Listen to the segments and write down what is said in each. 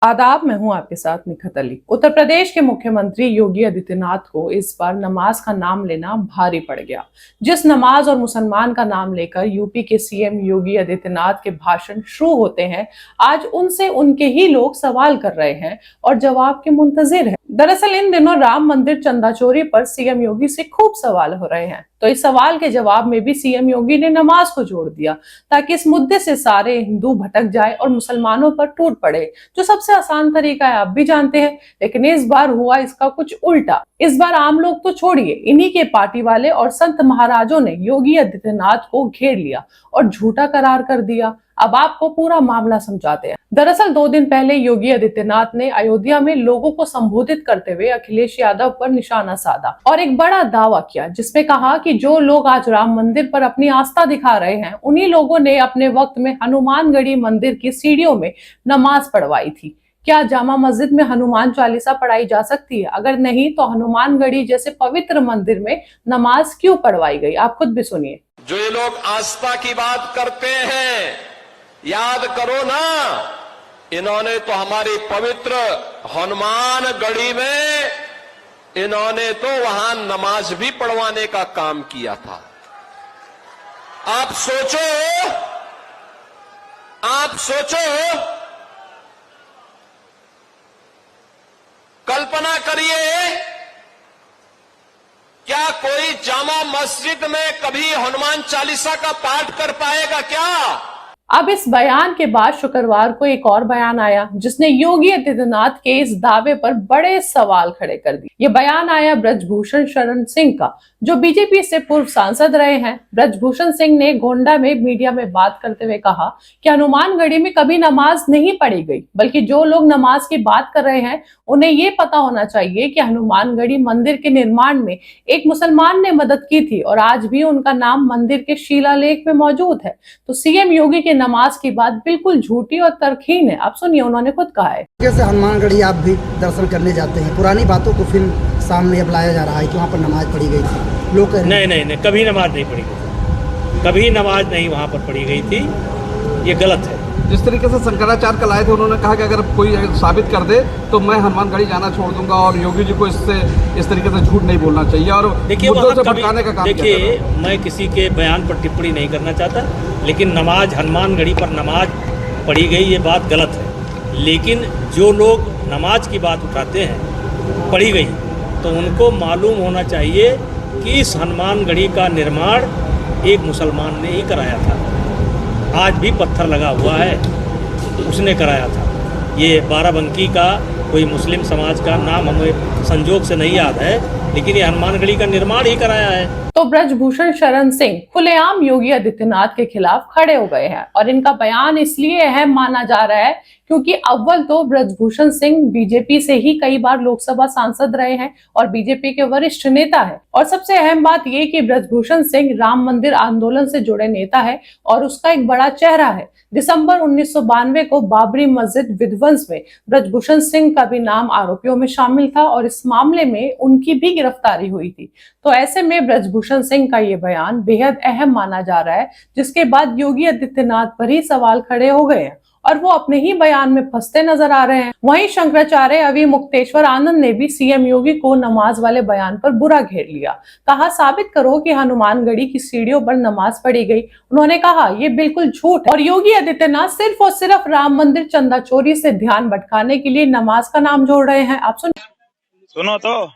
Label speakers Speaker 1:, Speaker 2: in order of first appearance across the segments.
Speaker 1: आदाब, मैं हूं आपके साथ निखत अली। उत्तर प्रदेश के मुख्यमंत्री योगी आदित्यनाथ को इस बार नमाज का नाम लेना भारी पड़ गया। जिस नमाज और मुसलमान का नाम लेकर यूपी के सीएम योगी आदित्यनाथ के भाषण शुरू होते हैं, आज उनसे उनके ही लोग सवाल कर रहे हैं और जवाब के मुंतजिर हैं। दरअसल इन दिनों राम मंदिर चंदा चोरी पर सीएम योगी से खूब सवाल हो रहे हैं, तो इस सवाल के जवाब में भी सीएम योगी ने नमाज को जोड़ दिया ताकि इस मुद्दे से सारे हिंदू भटक जाए और मुसलमानों पर टूट पड़े, जो सबसे आसान तरीका है, आप भी जानते हैं। लेकिन इस बार हुआ इसका कुछ उल्टा। इस बार आम लोग तो छोड़िए, इन्हीं के पार्टी वाले और संत महाराजों ने योगी आदित्यनाथ को घेर लिया और झूठा करार कर दिया। अब आपको पूरा मामला समझाते हैं। दरअसल 2 दिन पहले योगी आदित्यनाथ ने अयोध्या में लोगों को संबोधित करते हुए अखिलेश यादव पर निशाना साधा और एक बड़ा दावा किया, जिसमें कहा कि जो लोग आज राम मंदिर पर अपनी आस्था दिखा रहे हैं, उन्हीं लोगों ने अपने वक्त में हनुमानगढ़ी मंदिर की सीढ़ियों में नमाज पढ़वाई थी। क्या जामा मस्जिद में हनुमान चालीसा पढ़ाई जा सकती है? अगर नहीं तो हनुमानगढ़ी जैसे पवित्र मंदिर में नमाज क्यों पढ़वाई गई? आप खुद भी सुनिए।
Speaker 2: जो ये लोग आस्था की बात करते हैं, याद करो ना, इन्होंने तो हमारी पवित्र हनुमानगढ़ी में इन्होंने तो वहां नमाज भी पढ़वाने का काम किया था। आप सोचो, कल्पना करिए, क्या कोई जामा मस्जिद में कभी हनुमान चालीसा का पाठ कर पाएगा क्या?
Speaker 1: अब इस बयान के बाद शुक्रवार को एक और बयान आया, जिसने योगी आदित्यनाथ के इस दावे पर बड़े सवाल खड़े कर दिए। ये बयान आया ब्रजभूषण शरण सिंह का, जो बीजेपी से पूर्व सांसद रहे हैं। ब्रजभूषण सिंह ने गोंडा में मीडिया में बात करते हुए कहा कि हनुमानगढ़ी में कभी नमाज नहीं पढ़ी गई, बल्कि जो लोग नमाज की बात कर रहे हैं उन्हें ये पता होना चाहिए कि हनुमानगढ़ी मंदिर के निर्माण में एक मुसलमान ने मदद की थी और आज भी उनका नाम मंदिर के शिलालेख में मौजूद है। तो सीएम योगी के नमाज की बात बिल्कुल झूठी और तर्कहीन है। आप सुनिए, उन्होंने खुद कहा है।
Speaker 3: जैसे हनुमानगढ़ी आप भी दर्शन करने जाते हैं, पुरानी बातों को फिर सामने अब लाया जा रहा है कि वहाँ पर नमाज पढ़ी गई थी। लोग
Speaker 4: नहीं, कभी नमाज नहीं पढ़ी गई, कभी नमाज नहीं वहाँ पर पढ़ी गई थी। ये गलत है।
Speaker 5: जिस तरीके से शंकराचार्य कल आए थे, उन्होंने कहा कि अगर कोई साबित कर दे तो मैं हनुमानगढ़ी जाना छोड़ दूंगा, और योगी जी को इस तरीके से झूठ नहीं बोलना चाहिए और मुद्दों से भटकाने का काम किया।
Speaker 4: देखिए, मैं किसी के बयान पर टिप्पणी नहीं करना चाहता, लेकिन नमाज हनुमानगढ़ी पर नमाज पढ़ी गई ये बात गलत है। लेकिन जो लोग नमाज की बात उठाते हैं पढ़ी गई, तो उनको मालूम होना चाहिए कि इस हनुमानगढ़ी का निर्माण एक मुसलमान ने ही कराया था। आज भी पत्थर लगा हुआ है, उसने कराया था। ये बाराबंकी का कोई मुस्लिम समाज का नाम हमें संजोग से नहीं याद है, लेकिन ये हनुमानगढ़ी का निर्माण ही कराया है।
Speaker 1: तो ब्रजभूषण शरण सिंह खुलेआम योगी आदित्यनाथ के खिलाफ खड़े हो गए हैं और इनका बयान इसलिए अहम माना जा रहा है क्योंकि अव्वल तो ब्रजभूषण सिंह बीजेपी से ही कई बार लोकसभा सांसद रहे हैं और बीजेपी के वरिष्ठ नेता है, और सबसे अहम बात यह कि ब्रजभूषण सिंह राम मंदिर आंदोलन से जुड़े नेता है और उसका एक बड़ा चेहरा है। दिसंबर 1992 को बाबरी मस्जिद विध्वंस में ब्रजभूषण सिंह का भी नाम आरोपियों में शामिल था और इस मामले में उनकी भी गिरफ्तारी हुई थी। तो ऐसे में ब्रजभूषण सिंह का ये बयान बेहद अहम माना जा रहा है, जिसके बाद योगी आदित्यनाथ पर ही सवाल खड़े हो गए हैं और वो अपने ही बयान में फंसते नजर आ रहे हैं। वहीं शंकराचार्य अवि मुक्तेश्वर आनंद ने भी सीएम योगी को नमाज वाले बयान पर बुरा घेर लिया। कहा, साबित करो कि हनुमानगढ़ी की सीढ़ियों पर नमाज पढ़ी गई। उन्होंने कहा, ये बिल्कुल झूठ है और योगी आदित्यनाथ सिर्फ और सिर्फ राम मंदिर चंदा चोरी से ध्यान भटकाने के लिए नमाज का नाम जोड़ रहे हैं। आप
Speaker 6: सुनो तो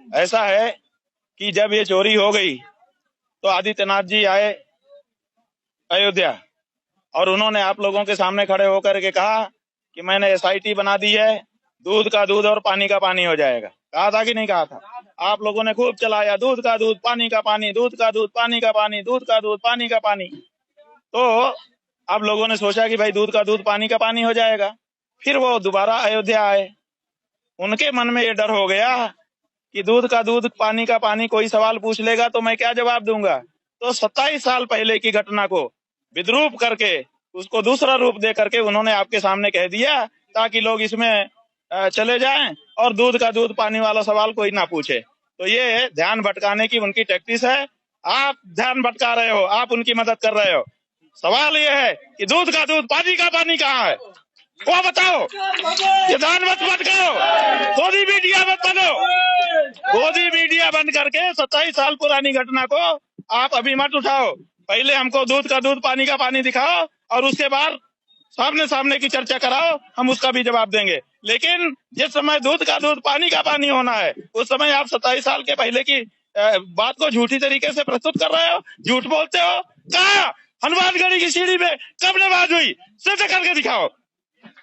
Speaker 6: ऐसा है कि जब ये चोरी हो गई तो आदित्यनाथ जी आए अयोध्या और उन्होंने आप लोगों के सामने खड़े होकर के कहा कि मैंने एसआईटी बना दी है, दूध का दूध और पानी का पानी हो जाएगा। कहा था कि नहीं कहा था? आप लोगों ने खूब चलाया, दूध का दूध पानी का पानी, दूध का दूध पानी का पानी, दूध का दूध पानी का पानी। तो आप लोगों ने सोचा कि भाई दूध का दूध पानी का पानी हो जाएगा। फिर वो दोबारा अयोध्या आए, उनके मन में ये डर हो गया कि दूध का दूध पानी का पानी कोई सवाल पूछ लेगा तो मैं क्या जवाब दूंगा। तो 27 साल पहले की घटना को विद्रूप करके उसको दूसरा रूप दे करके उन्होंने आपके सामने कह दिया ताकि लोग इसमें चले जाएं और दूध का दूध पानी वाला सवाल कोई ना पूछे। तो ये ध्यान भटकाने की उनकी टैक्टिस है। आप ध्यान भटका रहे हो, आप उनकी मदद कर रहे हो। सवाल ये है कि दूध का दूध पानी का पानी कहाँ है? वो बताओ। ये दान मत करो, गोदी मीडिया मत बनो। गोदी मीडिया बंद करके 27 साल पुरानी घटना को आप अभी मत उठाओ। पहले हमको दूध का दूध, पानी का पानी दिखाओ और उसके बाद सामने सामने की चर्चा कराओ, हम उसका भी जवाब देंगे। लेकिन जिस समय दूध का दूध, पानी का पानी होना है, उस समय आप 27 साल के पहले की बात को झूठी तरीके से प्रस्तुत कर रहे हो, झूठ बोलते हो। कहा हनुमानगढ़ी की सीढ़ी में कब नमाज हुई, सिद्ध करके दिखाओ,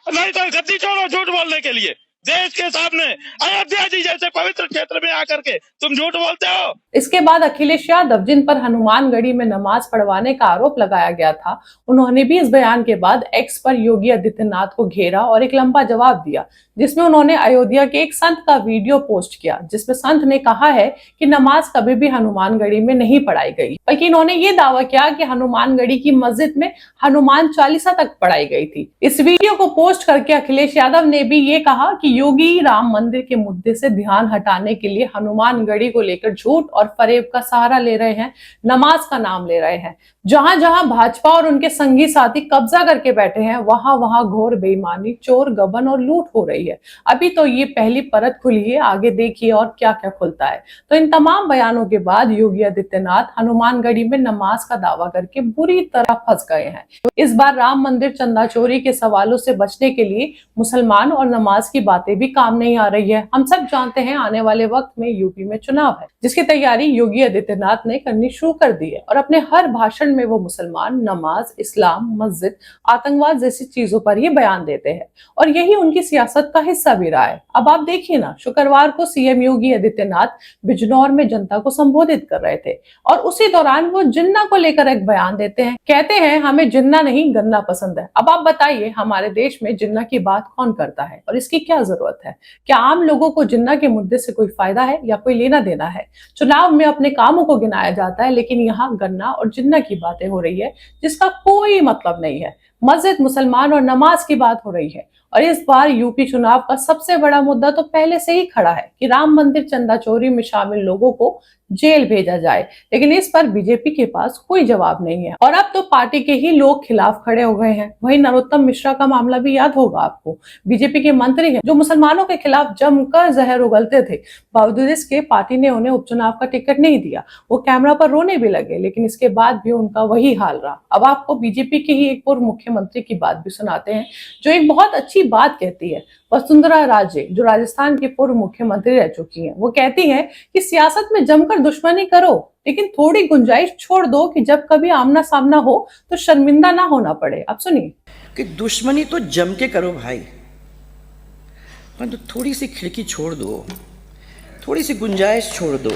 Speaker 6: नहीं तो गद्दी छोड़ो झूठ बोलने के लिए। देश के सामने अयोध्या जी जैसे पवित्र क्षेत्र में आकर के तुम झूठ बोलते हो।
Speaker 1: इसके बाद अखिलेश यादव, जिन पर हनुमानगढ़ी में नमाज पढ़वाने का आरोप लगाया गया था, उन्होंने भी इस बयान के बाद एक्स पर योगी आदित्यनाथ को घेरा और एक लंबा जवाब दिया, जिसमें उन्होंने अयोध्या के एक संत का वीडियो पोस्ट किया, जिसमें संत ने कहा है कि नमाज कभी भी हनुमानगढ़ी में नहीं पढ़ाई गई, बल्कि इन्होंने ये दावा किया कि हनुमानगढ़ी की मस्जिद में हनुमान चालीसा तक पढ़ाई गई थी। इस वीडियो को पोस्ट करके अखिलेश यादव ने भी ये कहा कि योगी राम मंदिर के मुद्दे से ध्यान हटाने के लिए हनुमानगढ़ी को लेकर झूठ और फरेब का सहारा ले रहे हैं, नमाज का नाम ले रहे हैं। जहां जहां भाजपा और उनके संगी साथी कब्जा करके बैठे हैं, वहां वहां घोर बेईमानी, चोर, गबन और लूट हो रही है। अभी तो ये पहली परत खुली है, आगे देखिए और क्या क्या खुलता है। तो इन तमाम बयानों के बाद योगी आदित्यनाथ हनुमानगढ़ी में नमाज का दावा करके बुरी तरह फंस गए हैं। इस बार राम मंदिर चंदा चोरी के सवालों से बचने के लिए मुसलमान और नमाज की बातें भी काम नहीं आ रही है। हम सब जानते हैं आने वाले वक्त में यूपी में चुनाव है, जिसकी तैयारी योगी आदित्यनाथ ने करनी शुरू कर दी है और अपने हर भाषण में वो मुसलमान, नमाज, इस्लाम, मस्जिद, आतंकवाद जैसी चीजों पर ही बयान देते हैं और यही उनकी सियासत का हिस्सा भी रहा है। अब आप देखिए ना, शुक्रवार को सीएम योगी आदित्यनाथ बिजनौर में जनता को संबोधित कर रहे थे और उसी दौरान वो जिन्ना को लेकर एक बयान देते हैं। कहते हैं हमें जिन्ना नहीं गन्ना पसंद है। अब आप बताइए, हमारे देश में जिन्ना की बात कौन करता है और इसकी क्या जरूरत है? क्या आम लोगों को जिन्ना के मुद्दे से कोई फायदा है या कोई लेना देना है? चुनाव में अपने कामों को गिनाया जाता है, लेकिन यहाँ गन्ना और जिन्ना की बातें हो रही है जिसका कोई मतलब नहीं है। मस्जिद, मुसलमान और नमाज की बात हो रही है और इस बार यूपी चुनाव का सबसे बड़ा मुद्दा तो पहले से ही खड़ा है कि राम मंदिर चंदा चोरी में शामिल लोगों को जेल भेजा जाए, लेकिन इस पर बीजेपी के पास कोई जवाब नहीं है और अब तो पार्टी के ही लोग खिलाफ खड़े हो गए हैं। वहीं नरोत्तम मिश्रा का मामला भी याद होगा आपको, बीजेपी के मंत्री हैं जो मुसलमानों के खिलाफ जमकर जहर उगलते थे। बावजूद इसके पार्टी ने उन्हें उपचुनाव का टिकट नहीं दिया। वो कैमरा पर रोने भी लगे, लेकिन इसके बाद भी उनका वही हाल रहा। अब आपको बीजेपी के ही एक पूर्व मुख्यमंत्री की बात भी सुनाते हैं जो एक बहुत अच्छी बात कहती है। वसुंधरा राजे, जो राजस्थान की पूर्व मुख्यमंत्री रह चुकी हैं, वो कहती हैं कि सियासत में जमकर दुश्मनी करो, लेकिन थोड़ी गुंजाइश छोड़ दो कि जब कभी आमना सामना हो तो शर्मिंदा ना होना पड़े। अब सुनिए
Speaker 7: कि दुश्मनी तो जम के करो भाई, परंतु थोड़ी सी खिड़की छोड़ दो, थोड़ी सी गुंजाइश छोड़ दो,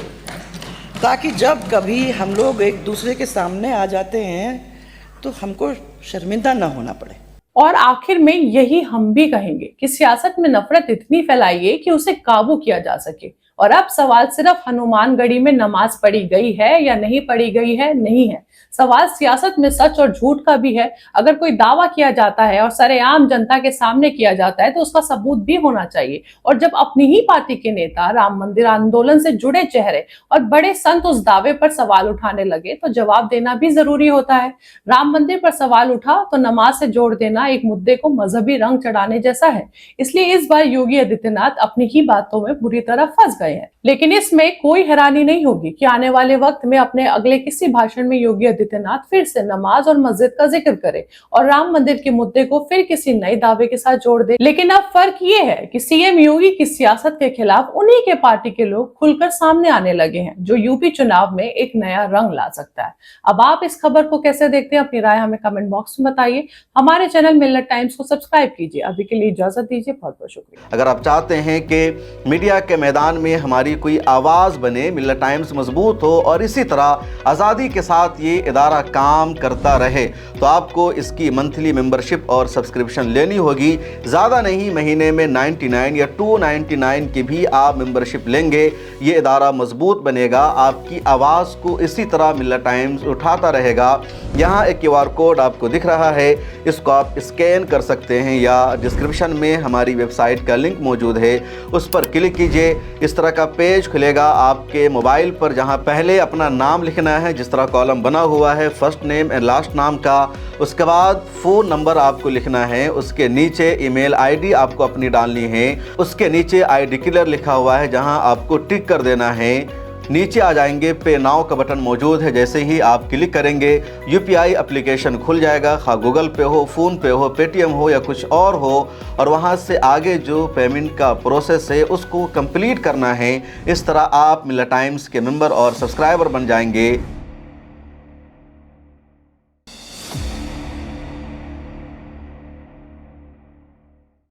Speaker 7: ताकि जब कभी हम लोग एक दूसरे के सामने आ जाते हैं तो हमको शर्मिंदा ना होना पड़े।
Speaker 1: और आखिर में यही हम भी कहेंगे कि सियासत में नफरत इतनी फैलाइए कि उसे काबू किया जा सके। और अब सवाल सिर्फ हनुमानगढ़ी में नमाज पढ़ी गई है या नहीं पढ़ी गई है नहीं है, सवाल सियासत में सच और झूठ का भी है। अगर कोई दावा किया जाता है और सरेआम जनता के सामने किया जाता है तो उसका सबूत भी होना चाहिए। और जब अपनी ही पार्टी के नेता, राम मंदिर आंदोलन से जुड़े चेहरे और बड़े संत उस दावे पर सवाल उठाने लगे तो जवाब देना भी जरूरी होता है। राम मंदिर पर सवाल उठा तो नमाज से जोड़ देना एक मुद्दे को मजहबी रंग चढ़ाने जैसा है। इसलिए इस बार योगी आदित्यनाथ अपनी ही बातों में बुरी तरह फंस गए हैं। लेकिन इसमें कोई हैरानी नहीं होगी कि आने वाले वक्त में अपने अगले किसी भाषण में योगी आदित्यनाथ फिर से नमाज और मस्जिद का जिक्र करे और राम मंदिर के मुद्दे को फिर किसी नए दावे के साथ जोड़ दे। लेकिन अब फर्क ये है कि सीएम योगी की सियासत के खिलाफ उन्हीं के पार्टी के लोग खुलकर सामने आने लगे हैं, जो यूपी चुनाव में एक नया रंग ला सकता है। अब आप इस खबर को कैसे देखते हैं, अपनी राय हमें कमेंट बॉक्स में बताइए। हमारे चैनल मिल्लत टाइम्स को सब्सक्राइब कीजिए। अभी के लिए इजाजत दीजिए, बहुत बहुत शुक्रिया।
Speaker 8: अगर आप चाहते हैं कि मीडिया के मैदान में हमारी कोई आवाज़ बने, मिल्लत टाइम्स मजबूत हो और इसी तरह आज़ादी के साथ ये इदारा काम करता रहे, तो आपको इसकी मंथली मेंबरशिप और सब्सक्रिप्शन लेनी होगी। ज़्यादा नहीं, महीने में 99 या 299 की भी आप मेंबरशिप लेंगे, ये इदारा मजबूत बनेगा। आपकी आवाज़ को इसी तरह मिल्लत टाइम्स उठाता रहेगा। यहाँ एक QR कोड आपको दिख रहा है, इसको आप स्कैन कर सकते हैं या डिस्क्रिप्शन में हमारी वेबसाइट का लिंक मौजूद है, उस पर क्लिक कीजिए। इस तरह तरह का पेज खुलेगा आपके मोबाइल पर, जहां पहले अपना नाम लिखना है, जिस तरह कॉलम बना हुआ है फर्स्ट नेम एंड लास्ट नाम का। उसके बाद फ़ोन नंबर आपको लिखना है, उसके नीचे ईमेल आईडी आपको अपनी डालनी है, उसके नीचे आई डिक्लेयर लिखा हुआ है जहां आपको टिक कर देना है। नीचे आ जाएंगे, पे नाउ का बटन मौजूद है, जैसे ही आप क्लिक करेंगे यूपीआई एप्लीकेशन खुल जाएगा, खा गूगल पे हो, फ़ोन पे हो, पेटीएम हो या कुछ और हो, और वहां से आगे जो पेमेंट का प्रोसेस है उसको कंप्लीट करना है। इस तरह आप मिल्ला टाइम्स के मेंबर और सब्सक्राइबर बन जाएंगे।